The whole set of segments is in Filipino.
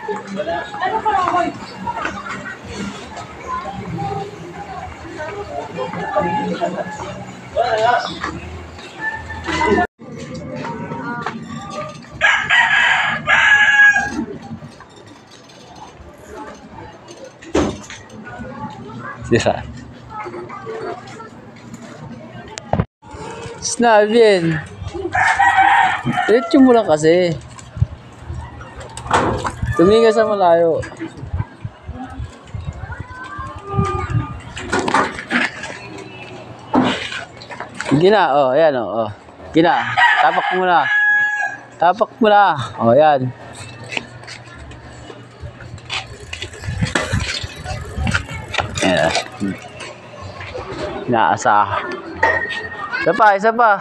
Ano pa lang ako? Sira. Snabin. Diretso mo lang kasi. Tumingin sa malayo. Gina, oh, ayan, oh. Gina, tapak mo na. Tapak mo na. Oh, ayan. Ayan. Naasa. Isa pa, isa pa.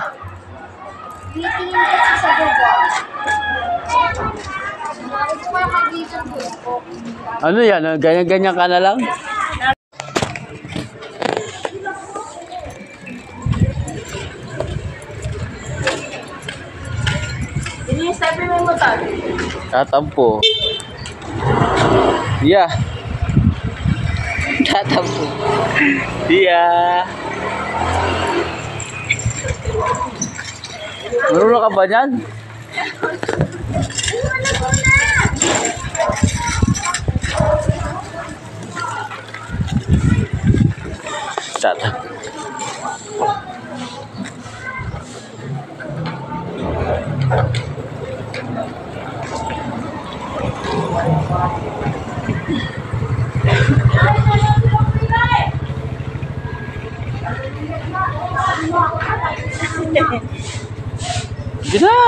Titingin kasi sa baba. Ano yan? Ganyan-ganyan ka na lang? Yun yung sabi mo mo tayo. Tatampo. Yeah. Tatampo. Yeah. Marunong ka ba dyan? Tatampo. Gina!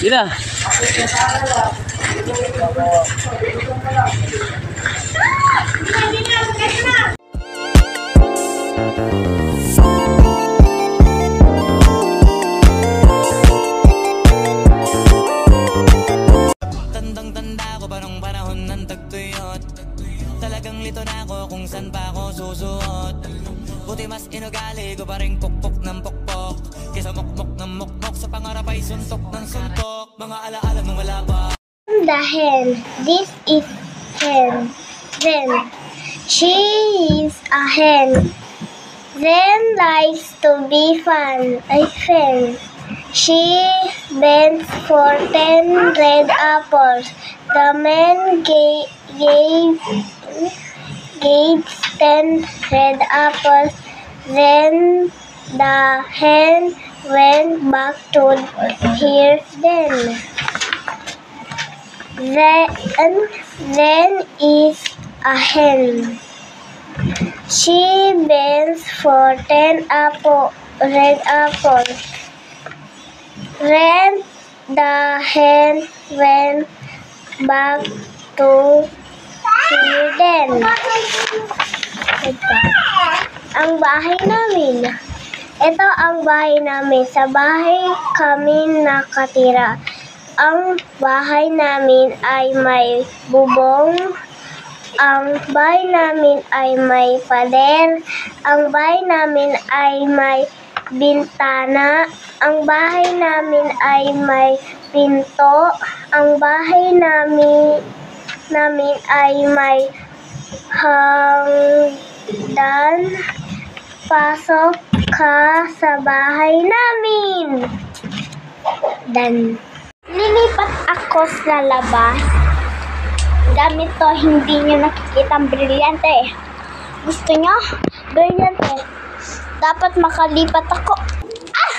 Gina! Tandang-tanda ko parang panahon ng tagtuyot. Talagang lito na ako kung saan pa ako susuot. Buti mas inugali ko pa rin pukpok ng pukpok kesa mukmok ng mukmok sa pangarap ay suntok ng suntok. Mga alaala ng wala pa. The hen. This is hen. Then she is a hen. Then likes to be fun. A hen. She bent for 10 red apples. The man gave 10 red apples. Then the hen went back to her den. Then is a hen. She bends for 10 red apples. Then the hen went back to her den. Ang bahay namin. Ito ang bahay namin. Sa bahay kami nakatira. Ang bahay namin ay may bubong. Ang bahay namin ay may pader. Ang bahay namin ay may bintana. Ang bahay namin ay may pinto. Ang bahay namin ay may hagdan. Pasok ka sa bahay namin. Dan. Lilipat ako sa labas. Gamit to, hindi nyo nakikita ang brilyante. Gusto nyo? Brilyante. Dapat makalipat ako. Ah!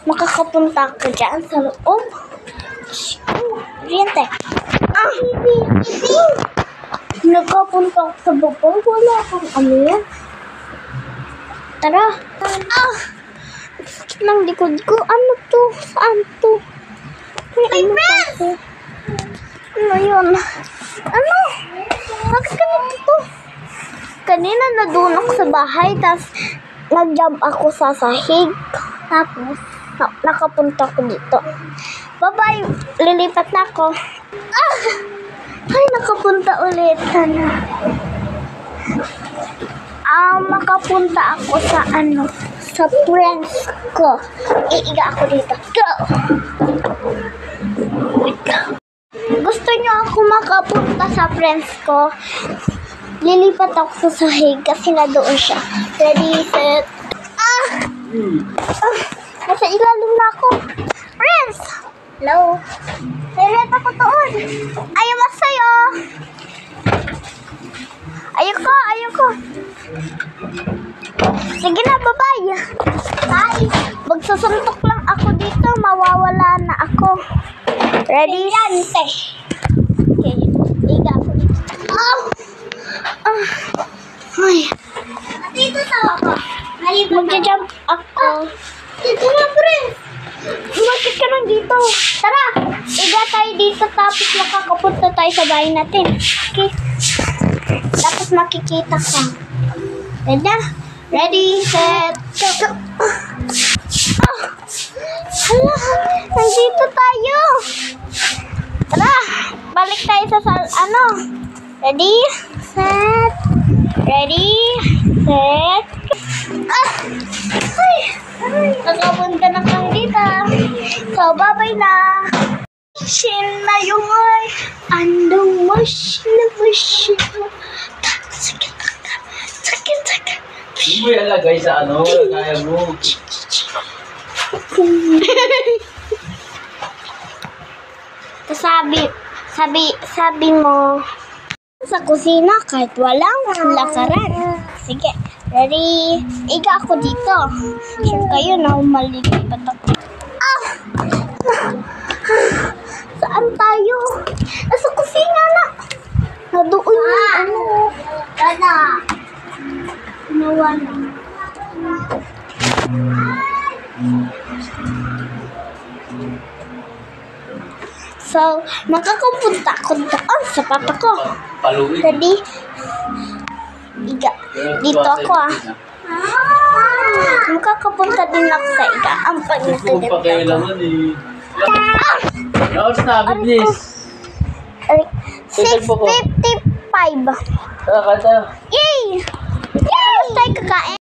Makakapunta ako dyan sa loob. Brilyante. Ah! Nagkapunta ako sa bubong. Wala akong ano yan. Tara. Ah! Sakit ng likod ko. Ano to? Saan to? May ano to? Ano yun? Ano? Bakit ganito to? Kanina na doon ako sa bahay, tapos nag-jump ako sa sahig. Tapos, nakapunta ako dito. Bye-bye! Lilipat na ako. Ah! Ay, nakapunta ulit. Sana. makapunta ako sa sa friends ko. Iiga ako dito. Go! Gusto nyo ako makapunta sa friends ko? Lilipat ako sa sahig kasi na doon siya. Ready, set. Nasa ilalim na ako. Friends! Hello? Ready ako doon. Ayaw masayo. Ayoko. Sige na, bye-bye. Bye. Magsasuntok lang ako dito, mawawala na ako. Ready? Okay, iga ako dito. Ay. Dito tayo ako. Mag-jump ako. Dito na, friends. Bakit ka lang dito? Tara, iga tayo dito tapos makakapunta tayo sa bahay natin. Okay? Tapos makikita ka. Ready, set, go. Hala, nandito tayo. Tara, balik tayo sa Ready, set. Ay, nakapunta na kami dito. So, bye-bye na. Shin na yung ay. Andong mash na mash. Sakit. Hindi mo yan lagay sa kaya mo. Sabi mo sa kusina kahit walang lakaran. Sige, ready? Iga ako dito. Sure kayo na malilipat ako. Saan tayo? Nasa kusina na. Nadoon yung Dada. Nawa na. So, makakapunta ako doon sa papa ko. Paluin. Ready? Iga. Dito ako Makakapunta din ako sa iga. Ang Gusto mo pa kayo naman eh. Laos na, bilis. 6:55. Tara, kanta. Yay! Yay! Tayo kakain.